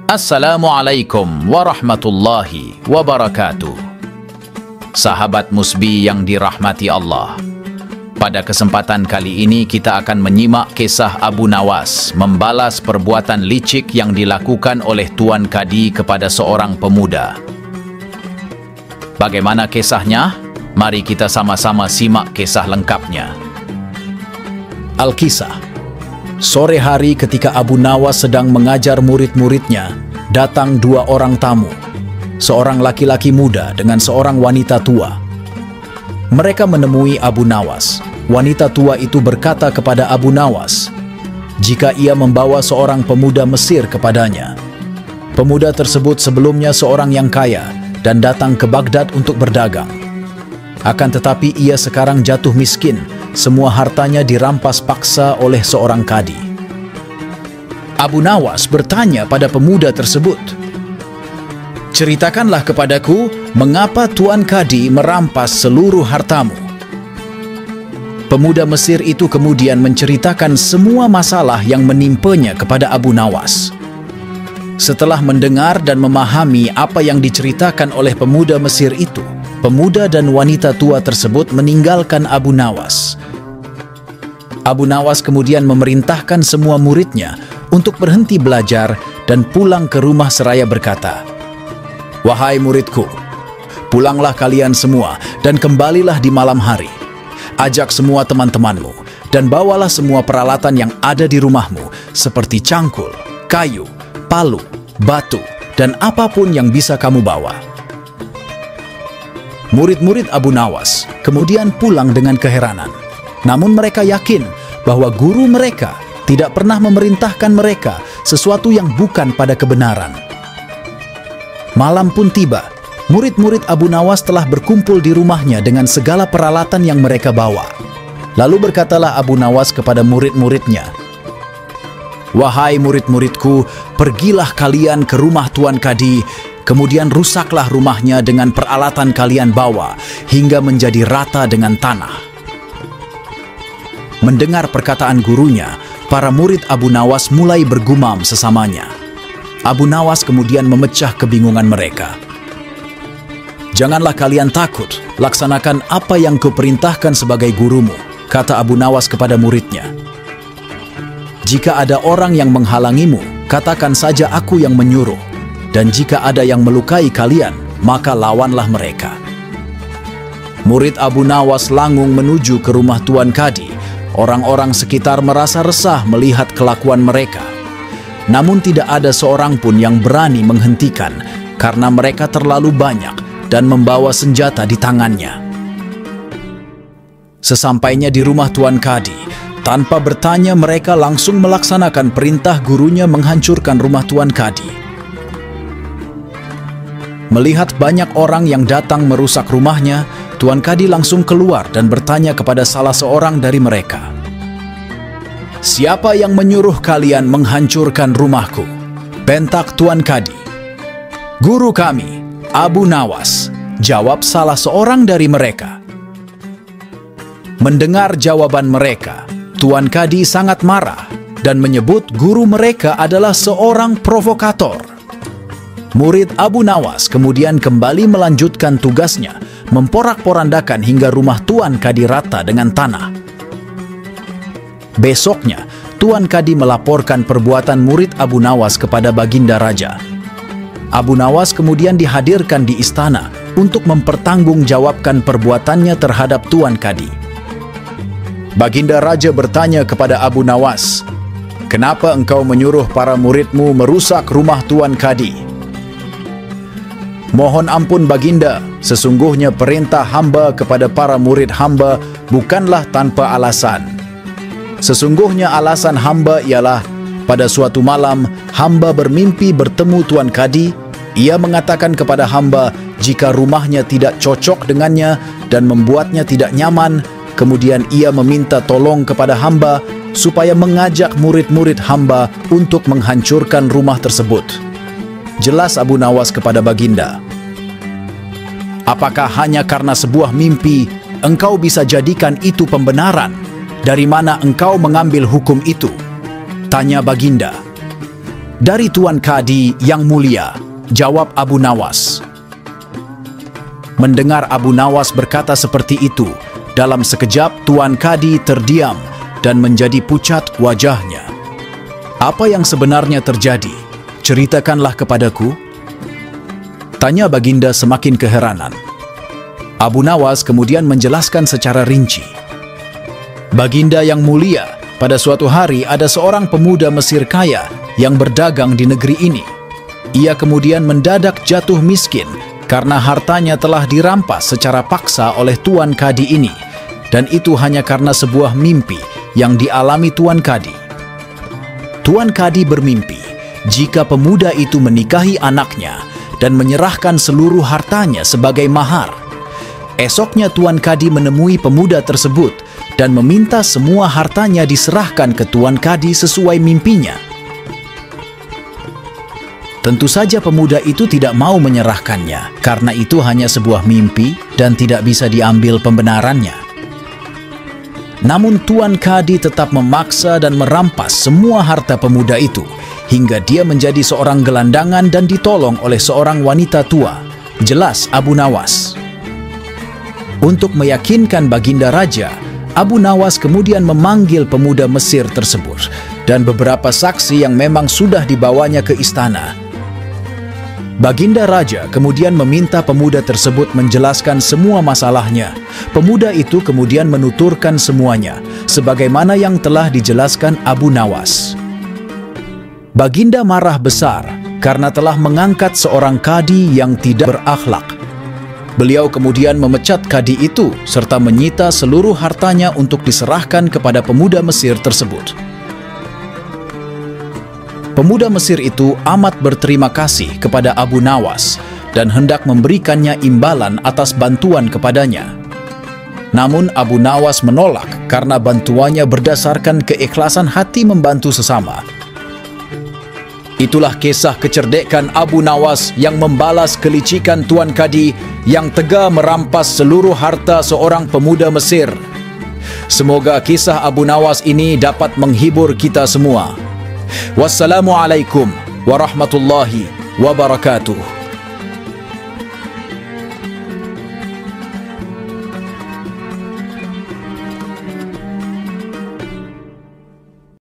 Assalamualaikum warahmatullahi wabarakatuh. Sahabat Musbi yang dirahmati Allah, pada kesempatan kali ini kita akan menyimak kisah Abu Nawas membalas perbuatan licik yang dilakukan oleh Tuan Kadi kepada seorang pemuda. Bagaimana kisahnya? Mari kita sama-sama simak kisah lengkapnya. Al-Kisah. Sore hari ketika Abu Nawas sedang mengajar murid-muridnya, datang dua orang tamu, seorang laki-laki muda dengan seorang wanita tua. Mereka menemui Abu Nawas. Wanita tua itu berkata kepada Abu Nawas, jika ia membawa seorang pemuda Mesir kepadanya. Pemuda tersebut sebelumnya seorang yang kaya dan datang ke Baghdad untuk berdagang. Akan tetapi ia sekarang jatuh miskin, semua hartanya dirampas paksa oleh seorang kadi. Abu Nawas bertanya pada pemuda tersebut, ceritakanlah kepadaku, mengapa Tuan Kadi merampas seluruh hartamu? Pemuda Mesir itu kemudian menceritakan semua masalah yang menimpanya kepada Abu Nawas. Setelah mendengar dan memahami apa yang diceritakan oleh pemuda Mesir itu, pemuda dan wanita tua tersebut meninggalkan Abu Nawas. Abu Nawas kemudian memerintahkan semua muridnya untuk berhenti belajar dan pulang ke rumah seraya berkata, wahai muridku, pulanglah kalian semua dan kembalilah di malam hari. Ajak semua teman-temanmu dan bawalah semua peralatan yang ada di rumahmu seperti cangkul, kayu, palu, batu, dan apapun yang bisa kamu bawa. Murid-murid Abu Nawas kemudian pulang dengan keheranan. Namun mereka yakin bahwa guru mereka tidak pernah memerintahkan mereka sesuatu yang bukan pada kebenaran. Malam pun tiba. Murid-murid Abu Nawas telah berkumpul di rumahnya dengan segala peralatan yang mereka bawa. Lalu berkatalah Abu Nawas kepada murid-muridnya, wahai murid-muridku, pergilah kalian ke rumah Tuan Kadi, kemudian rusaklah rumahnya dengan peralatan kalian bawa, hingga menjadi rata dengan tanah. Mendengar perkataan gurunya, para murid Abu Nawas mulai bergumam sesamanya. Abu Nawas kemudian memecah kebingungan mereka. Janganlah kalian takut, laksanakan apa yang kuperintahkan sebagai gurumu, kata Abu Nawas kepada muridnya. Jika ada orang yang menghalangimu, katakan saja aku yang menyuruh. Dan jika ada yang melukai kalian, maka lawanlah mereka. Murid Abu Nawas langung menuju ke rumah Tuan Kadi. Orang-orang sekitar merasa resah melihat kelakuan mereka. Namun tidak ada seorang pun yang berani menghentikan karena mereka terlalu banyak dan membawa senjata di tangannya. Sesampainya di rumah Tuan Kadi, tanpa bertanya mereka langsung melaksanakan perintah gurunya menghancurkan rumah Tuan Kadi. Melihat banyak orang yang datang merusak rumahnya, Tuan Kadi langsung keluar dan bertanya kepada salah seorang dari mereka, siapa yang menyuruh kalian menghancurkan rumahku? Bentak Tuan Kadi. Guru kami, Abu Nawas, jawab salah seorang dari mereka. Mendengar jawaban mereka, Tuan Kadi sangat marah dan menyebut guru mereka adalah seorang provokator. Murid Abu Nawas kemudian kembali melanjutkan tugasnya, memporak-porandakan hingga rumah Tuan Kadi rata dengan tanah. Besoknya, Tuan Kadi melaporkan perbuatan murid Abu Nawas kepada Baginda Raja. Abu Nawas kemudian dihadirkan di istana untuk mempertanggungjawabkan perbuatannya terhadap Tuan Kadi. Baginda Raja bertanya kepada Abu Nawas, kenapa engkau menyuruh para muridmu merusak rumah Tuan Kadi? Mohon ampun Baginda, sesungguhnya perintah hamba kepada para murid hamba bukanlah tanpa alasan. Sesungguhnya alasan hamba ialah, pada suatu malam hamba bermimpi bertemu Tuan Kadi. Ia mengatakan kepada hamba jika rumahnya tidak cocok dengannya dan membuatnya tidak nyaman. Kemudian ia meminta tolong kepada hamba supaya mengajak murid-murid hamba untuk menghancurkan rumah tersebut. Jelas Abu Nawas kepada Baginda, apakah hanya karena sebuah mimpi engkau bisa jadikan itu pembenaran? Dari mana engkau mengambil hukum itu? Tanya Baginda. "Dari Tuan Kadi yang mulia," jawab Abu Nawas. Mendengar Abu Nawas berkata seperti itu, dalam sekejap Tuan Kadi terdiam dan menjadi pucat wajahnya. "Apa yang sebenarnya terjadi? Ceritakanlah kepadaku," tanya Baginda semakin keheranan. Abu Nawas kemudian menjelaskan secara rinci. "Baginda yang mulia, pada suatu hari ada seorang pemuda Mesir kaya yang berdagang di negeri ini. Ia kemudian mendadak jatuh miskin karena hartanya telah dirampas secara paksa oleh Tuan Kadi ini, dan itu hanya karena sebuah mimpi yang dialami Tuan Kadi. Tuan Kadi bermimpi jika pemuda itu menikahi anaknya dan menyerahkan seluruh hartanya sebagai mahar. Esoknya Tuan Kadi menemui pemuda tersebut dan meminta semua hartanya diserahkan ke Tuan Kadi sesuai mimpinya. Tentu saja pemuda itu tidak mau menyerahkannya, karena itu hanya sebuah mimpi dan tidak bisa diambil pembenarannya. Namun Tuan Kadi tetap memaksa dan merampas semua harta pemuda itu, hingga dia menjadi seorang gelandangan dan ditolong oleh seorang wanita tua, jelas Abu Nawas. Untuk meyakinkan Baginda Raja, Abu Nawas kemudian memanggil pemuda Mesir tersebut dan beberapa saksi yang memang sudah dibawanya ke istana. Baginda Raja kemudian meminta pemuda tersebut menjelaskan semua masalahnya. Pemuda itu kemudian menuturkan semuanya, sebagaimana yang telah dijelaskan Abu Nawas. Baginda marah besar karena telah mengangkat seorang kadi yang tidak berakhlak. Beliau kemudian memecat kadi itu serta menyita seluruh hartanya untuk diserahkan kepada pemuda Mesir tersebut. Pemuda Mesir itu amat berterima kasih kepada Abu Nawas dan hendak memberikannya imbalan atas bantuan kepadanya. Namun Abu Nawas menolak karena bantuannya berdasarkan keikhlasan hati membantu sesama. Itulah kisah kecerdekan Abu Nawas yang membalas kelicikan Tuan Kadi yang tega merampas seluruh harta seorang pemuda Mesir. Semoga kisah Abu Nawas ini dapat menghibur kita semua. Wassalamualaikum warahmatullahi wabarakatuh.